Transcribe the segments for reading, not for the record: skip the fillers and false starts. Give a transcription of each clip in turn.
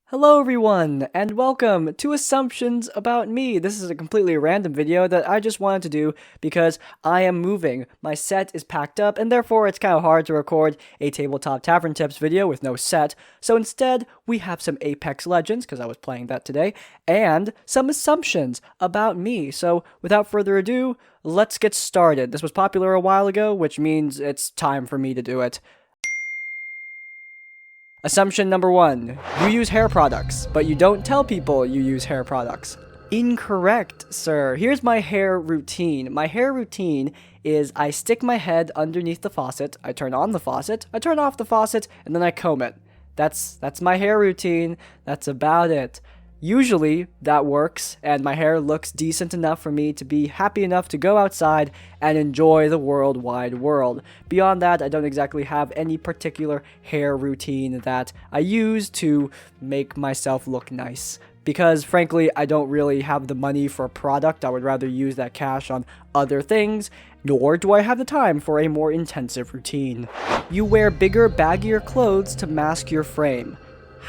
Hello everyone, and welcome to Assumptions About Me. This is a completely random video that I just wanted to do because I am moving. My set is packed up, and therefore it's kind of hard to record a tabletop tavern tips video with no set. So instead, we have some Apex Legends, because I was playing that today, and some assumptions about me. So without further ado, let's get started. This was popular a while ago, which means it's time for me to do it. Assumption number 1. You use hair products, but you don't tell people you use hair products. Incorrect, sir. Here's my hair routine. My hair routine is I stick my head underneath the faucet, I turn on the faucet, I turn off the faucet, and then I comb it. That's my hair routine. That's about it. Usually, that works, and my hair looks decent enough for me to be happy enough to go outside and enjoy the wide world. Beyond that, I don't exactly have any particular hair routine that I use to make myself look nice. Because, frankly, I don't really have the money for a product. I would rather use that cash on other things, nor do I have the time for a more intensive routine. You wear bigger, baggier clothes to mask your frame.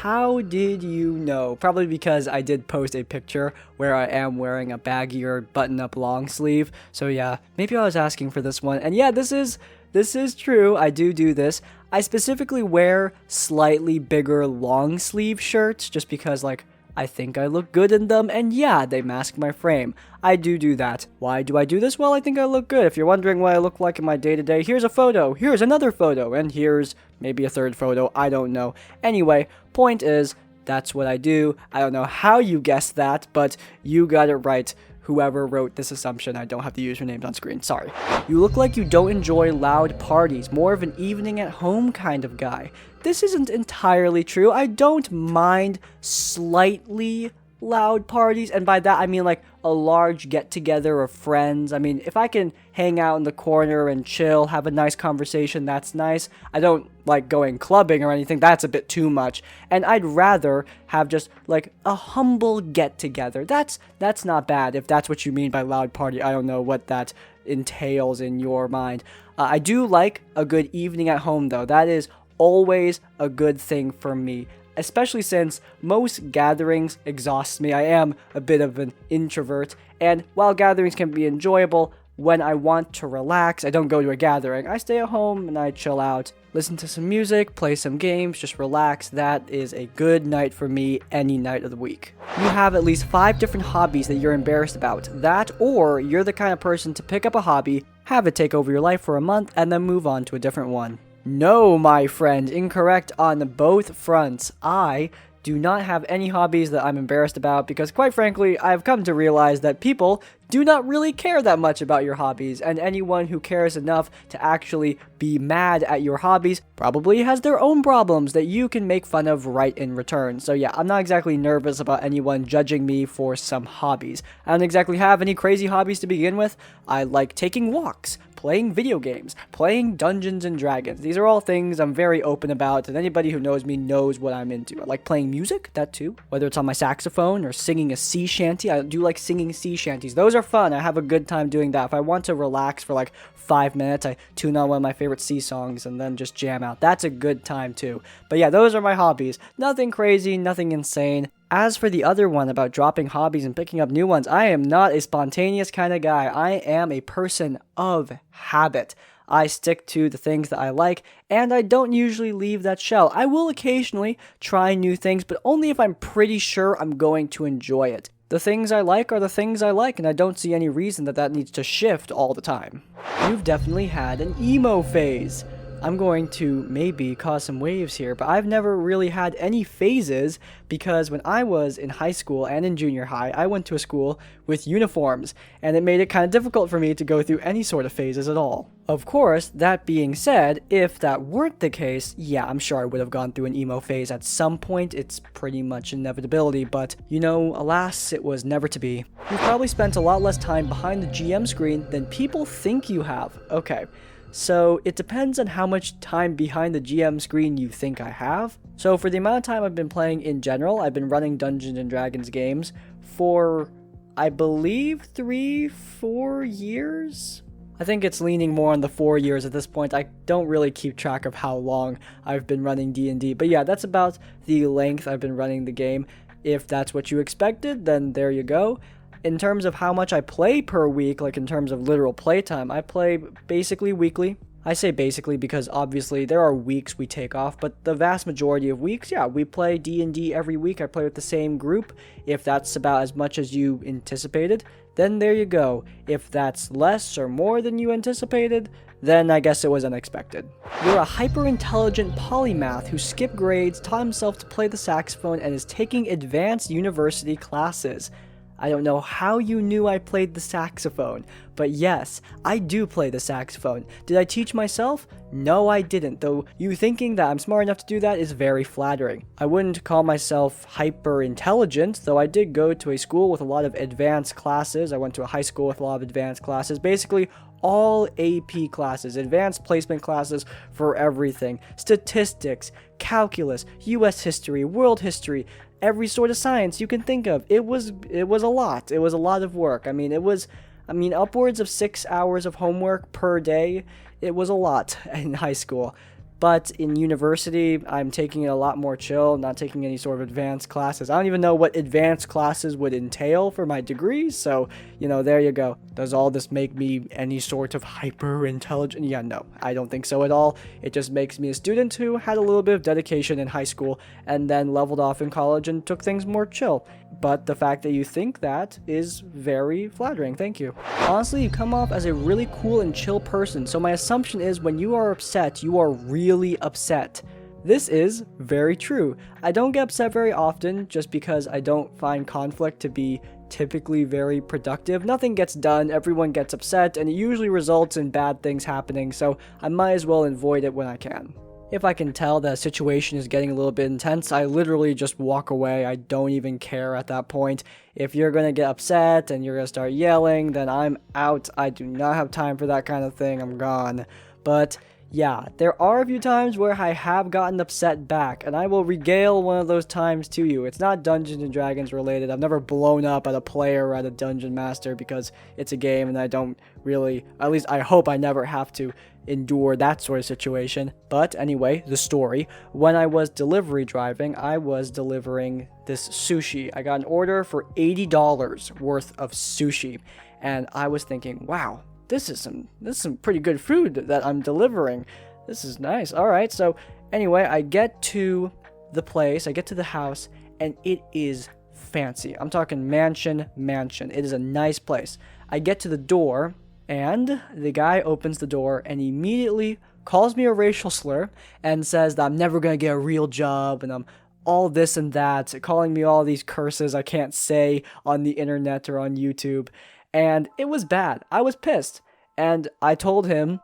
How did you know? Probably because I did post a picture where I am wearing a baggier button-up long sleeve. So yeah, maybe I was asking for this one. And yeah, this is true. I do this. I specifically wear slightly bigger long sleeve shirts just because I think I look good in them, and yeah, they mask my frame. I do that. Why do I do this? Well, I think I look good. If you're wondering what I look like in my day-to-day, here's a photo, here's another photo, and here's maybe a third photo, I don't know. Anyway, point is, that's what I do. I don't know how you guessed that, but you got it right. Whoever wrote this assumption, I don't have the usernames on screen, sorry. You look like you don't enjoy loud parties, more of an evening at home kind of guy. This isn't entirely true. I don't mind slightly loud parties, and by that I mean like a large get-together of friends. I mean, if I can hang out in the corner and chill, have a nice conversation, that's nice. I don't like going clubbing or anything, that's a bit too much. And I'd rather have just like a humble get-together. That's not bad if that's what you mean by loud party. I don't know what that entails in your mind. I do like a good evening at home though. That is always a good thing for me, especially since most gatherings exhaust me. I am a bit of an introvert, and while gatherings can be enjoyable, when I want to relax, I don't go to a gathering. I stay at home and I chill out, listen to some music, play some games, just relax. That is a good night for me any night of the week. You have at least 5 different hobbies that you're embarrassed about. That, or you're the kind of person to pick up a hobby, have it take over your life for a month, and then move on to a different one. No, my friend, incorrect on both fronts. I do not have any hobbies that I'm embarrassed about because, quite frankly, I've come to realize that people do not really care that much about your hobbies, and anyone who cares enough to actually be mad at your hobbies probably has their own problems that you can make fun of right in return. So yeah, I'm not exactly nervous about anyone judging me for some hobbies. I don't exactly have any crazy hobbies to begin with. I like taking walks, playing video games, playing Dungeons and Dragons. These are all things I'm very open about, and anybody who knows me knows what I'm into. I like playing music, that too. Whether it's on my saxophone or singing a sea shanty. I do like singing sea shanties. Those are fun. I have a good time doing that. If I want to relax for like 5 minutes, I tune on one of my favorite sea songs and then just jam out. That's a good time too. But yeah, those are my hobbies. Nothing crazy, nothing insane. As for the other one about dropping hobbies and picking up new ones, I am not a spontaneous kind of guy. I am a person of habit. I stick to the things that I like, and I don't usually leave that shell. I will occasionally try new things, but only if I'm pretty sure I'm going to enjoy it. The things I like are the things I like, and I don't see any reason that needs to shift all the time. You've definitely had an emo phase. I'm going to maybe cause some waves here, but I've never really had any phases because when I was in high school and in junior high, I went to a school with uniforms, and it made it kind of difficult for me to go through any sort of phases at all. Of course, that being said, if that weren't the case, yeah, I'm sure I would have gone through an emo phase at some point. It's pretty much inevitability, but, you know, alas, it was never to be. You've probably spent a lot less time behind the GM screen than people think you have. Okay. So it depends on how much time behind the GM screen you think I have. So for the amount of time I've been playing in general, I've been running Dungeons and Dragons games for, I believe, 3-4 years? I think it's leaning more on the 4 years at this point. I don't really keep track of how long I've been running D&D, but yeah, that's about the length I've been running the game. If that's what you expected, then there you go. In terms of how much I play per week, like in terms of literal playtime, I play basically weekly. I say basically because obviously there are weeks we take off, but the vast majority of weeks, yeah, we play D&D every week. I play with the same group. If that's about as much as you anticipated, then there you go. If that's less or more than you anticipated, then I guess it was unexpected. You're a hyperintelligent polymath who skipped grades, taught himself to play the saxophone, and is taking advanced university classes. I don't know how you knew I played the saxophone, but yes, I do play the saxophone. Did I teach myself? No, I didn't, though you thinking that I'm smart enough to do that is very flattering. I wouldn't call myself hyper intelligent, though I did go to a school with a lot of advanced classes. I went to a high school with a lot of advanced classes, basically all AP classes, advanced placement classes for everything. Statistics, calculus, US history, world history, every sort of science you can think of. It was a lot. It was a lot of work. I mean, upwards of 6 hours of homework per day. It was a lot in high school. But in university, I'm taking it a lot more chill, not taking any sort of advanced classes. I don't even know what advanced classes would entail for my degree, so, there you go. Does all this make me any sort of hyper-intelligent? Yeah, no, I don't think so at all. It just makes me a student who had a little bit of dedication in high school and then leveled off in college and took things more chill. But the fact that you think that is very flattering. Thank you. Honestly, you come off as a really cool and chill person, so my assumption is when you are upset, you are really upset. This is very true. I don't get upset very often just because I don't find conflict to be typically very productive. Nothing gets done, everyone gets upset, and it usually results in bad things happening, so I might as well avoid it when I can. If I can tell that a situation is getting a little bit intense, I literally just walk away. I don't even care at that point. If you're going to get upset and you're going to start yelling, then I'm out. I do not have time for that kind of thing. I'm gone. But yeah, there are a few times where I have gotten upset back, and I will regale one of those times to you. It's not Dungeons and Dragons related. I've never blown up at a player or at a dungeon master because it's a game and I don't really, at least I hope I never have to endure that sort of situation. But anyway, the story. When I was delivery driving, I was delivering this sushi. I got an order for $80 worth of sushi, and I was thinking, wow, this is some pretty good food that I'm delivering. This is nice. All right. So anyway, I get to the place, I get to the house, and it is fancy. I'm talking mansion. It is a nice place. I get to the door, and the guy opens the door and immediately calls me a racial slur and says that I'm never going to get a real job and I'm all this and that, calling me all these curses I can't say on the internet or on YouTube. And it was bad. I was pissed. And I told him,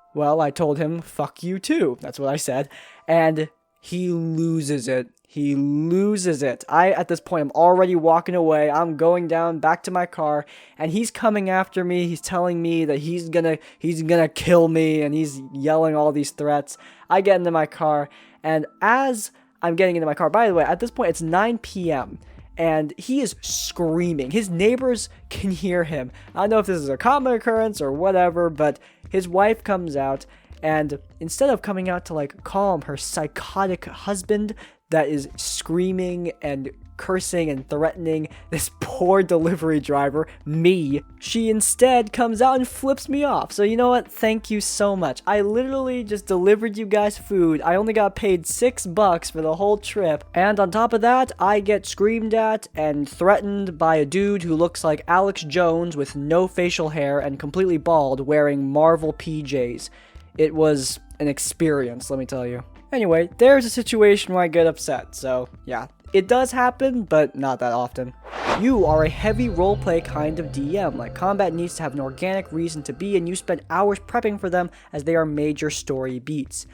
fuck you too. That's what I said. And he loses it. I, at this point, I'm already walking away. I'm going down back to my car, and he's coming after me. He's telling me that he's gonna kill me, and he's yelling all these threats. I get into my car, and as I'm getting into my car, by the way, at this point, it's 9 p.m., and he is screaming. His neighbors can hear him. I don't know if this is a common occurrence or whatever, but his wife comes out, and instead of coming out to calm her psychotic husband that is screaming and cursing and threatening this poor delivery driver, me, she instead comes out and flips me off. So you know what? Thank you so much. I literally just delivered you guys food. I only got paid $6 for the whole trip. And on top of that, I get screamed at and threatened by a dude who looks like Alex Jones with no facial hair and completely bald wearing Marvel PJs. It was an experience, let me tell you. Anyway, there's a situation where I get upset, so yeah. It does happen, but not that often. You are a heavy roleplay kind of DM, like combat needs to have an organic reason to be, and you spend hours prepping for them as they are major story beats.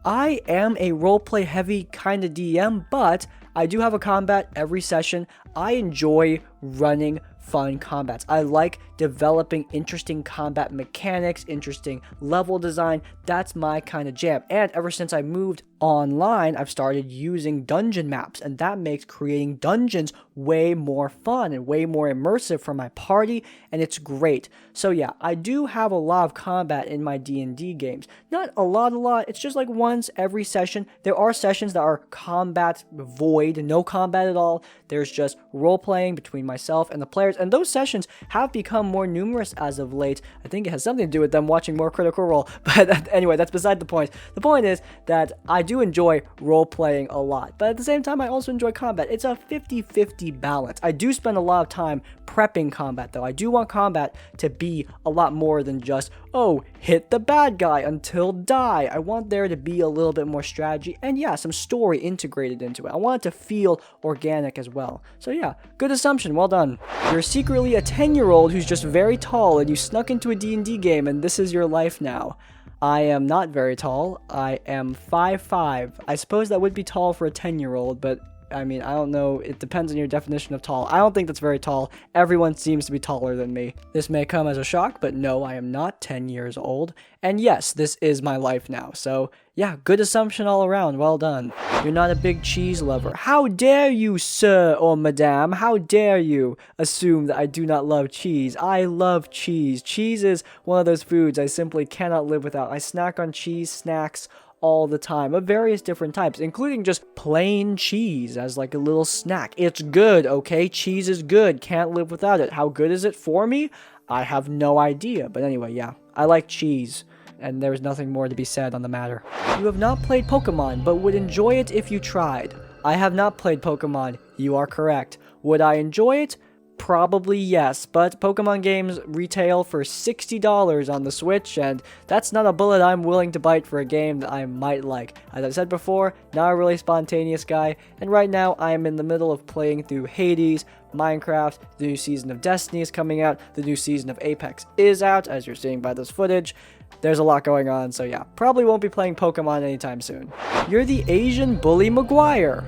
I am a roleplay heavy kind of DM, but I do have a combat every session. I enjoy running fun combats. I like developing interesting combat mechanics, interesting level design. That's my kind of jam. And ever since I moved online, I've started using dungeon maps, and that makes creating dungeons way more fun and way more immersive for my party, and it's great. So yeah, I do have a lot of combat in my D&D games. Not a lot, it's just like once every session. There are sessions that are combat void, no combat at all. There's just role-playing between myself and the players, and those sessions have become more numerous as of late. I think it has something to do with them watching more Critical Role, but anyway, that's beside the point. The point is that I do enjoy role-playing a lot, but at the same time, I also enjoy combat. It's a 50-50 balance. I do spend a lot of time prepping combat, though. I do want combat to be a lot more than just, oh, hit the bad guy until die. I want there to be a little bit more strategy, and yeah, some story integrated into it. I want it to feel organic as well. So yeah, good assumption, well done. You're secretly a 10-year-old who's just very tall, and you snuck into a D&D game, and this is your life now. I am not very tall. I am 5'5". I suppose that would be tall for a 10-year-old, but I mean, I don't know. It depends on your definition of tall. I don't think that's very tall. Everyone seems to be taller than me. This may come as a shock, but no, I am not 10 years old. And yes, this is my life now. So yeah, good assumption all around. Well done. You're not a big cheese lover. How dare you, sir or madame? How dare you assume that I do not love cheese? I love cheese. Cheese is one of those foods I simply cannot live without. I snack on cheese snacks all the time of various different types, including just plain cheese as like a little snack. It's good, okay? Cheese is good. Can't live without it. How good is it for me? I have no idea. But anyway, yeah, I like cheese, and there's nothing more to be said on the matter. You have not played Pokemon, but would enjoy it if you tried. I have not played Pokemon. You are correct. Would I enjoy it? Probably yes, but Pokemon games retail for $60 on the Switch, and that's not a bullet I'm willing to bite for a game that I might like. As I said before, not a really spontaneous guy, and right now I am in the middle of playing through Hades, Minecraft, the new season of Destiny is coming out, the new season of Apex is out, as you're seeing by this footage. There's a lot going on, so yeah, probably won't be playing Pokemon anytime soon. You're the Asian Bully Maguire.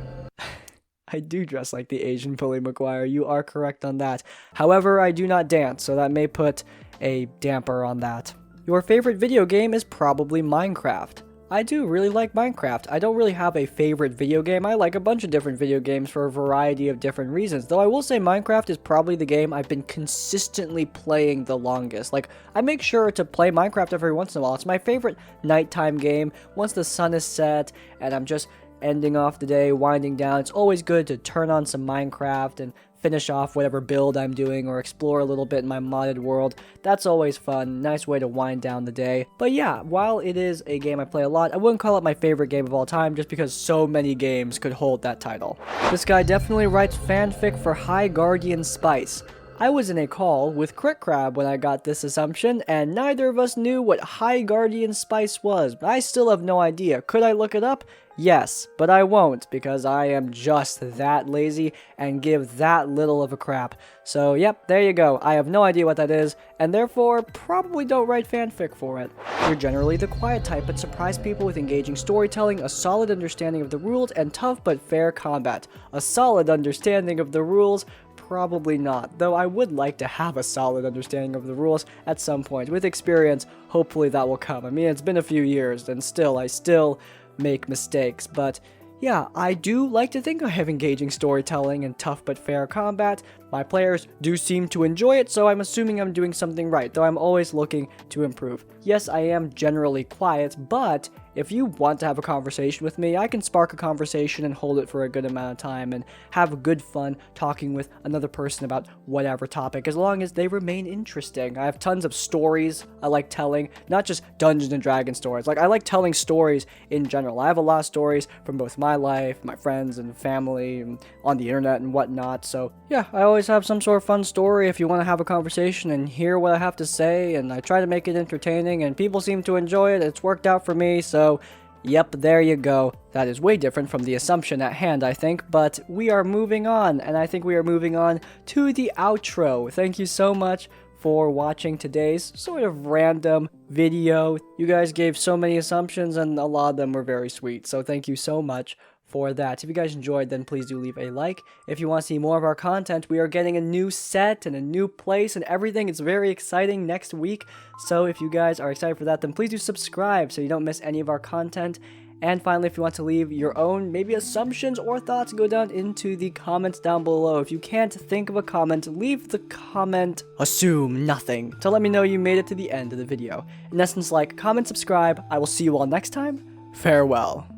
I do dress like the Asian Bully Maguire. You are correct on that. However, I do not dance, so that may put a damper on that. Your favorite video game is probably Minecraft. I do really like Minecraft. I don't really have a favorite video game. I like a bunch of different video games for a variety of different reasons. Though I will say Minecraft is probably the game I've been consistently playing the longest. Like, I make sure to play Minecraft every once in a while. It's my favorite nighttime game. Once the sun is set and I'm just ending off the day, winding down, it's always good to turn on some Minecraft and finish off whatever build I'm doing or explore a little bit in my modded world. That's always fun, nice way to wind down the day. But yeah, while it is a game I play a lot, I wouldn't call it my favorite game of all time just because so many games could hold that title. This guy definitely writes fanfic for High Guardian Spice. I was in a call with Crit Crab when I got this assumption, and neither of us knew what High Guardian Spice was. I still have no idea. Could I look it up? Yes, but I won't, because I am just that lazy and give that little of a crap. So yep, there you go. I have no idea what that is, and therefore probably don't write fanfic for it. You're generally the quiet type, but surprise people with engaging storytelling, a solid understanding of the rules, and tough but fair combat. A solid understanding of the rules? Probably not, though I would like to have a solid understanding of the rules at some point. With experience, hopefully that will come. I mean, it's been a few years, and I still make mistakes, but yeah, I do like to think I have engaging storytelling and tough but fair combat. My players do seem to enjoy it, so I'm assuming I'm doing something right, though I'm always looking to improve. Yes, I am generally quiet, but if you want to have a conversation with me, I can spark a conversation and hold it for a good amount of time and have good fun talking with another person about whatever topic, as long as they remain interesting. I have tons of stories I like telling, not just Dungeons & Dragons stories. Like, I like telling stories in general. I have a lot of stories from both my life, my friends and family, and on the internet and whatnot, so yeah, I always have some sort of fun story if you want to have a conversation and hear what I have to say, and I try to make it entertaining, and people seem to enjoy it. It's worked out for me, so yep, there you go. That is way different from the assumption at hand, I think, but we are moving on, and I think we are moving on to the outro. Thank you so much for watching today's sort of random video. You guys gave so many assumptions, and a lot of them were very sweet, so thank you so much for that. If you guys enjoyed, then please do leave a like. If you want to see more of our content, we are getting a new set and a new place and everything. It's very exciting next week. So if you guys are excited for that, then please do subscribe so you don't miss any of our content. And finally, if you want to leave your own maybe assumptions or thoughts, go down into the comments down below. If you can't think of a comment, leave the comment assume nothing to let me know you made it to the end of the video. In essence, like, comment, subscribe. I will see you all next time. Farewell.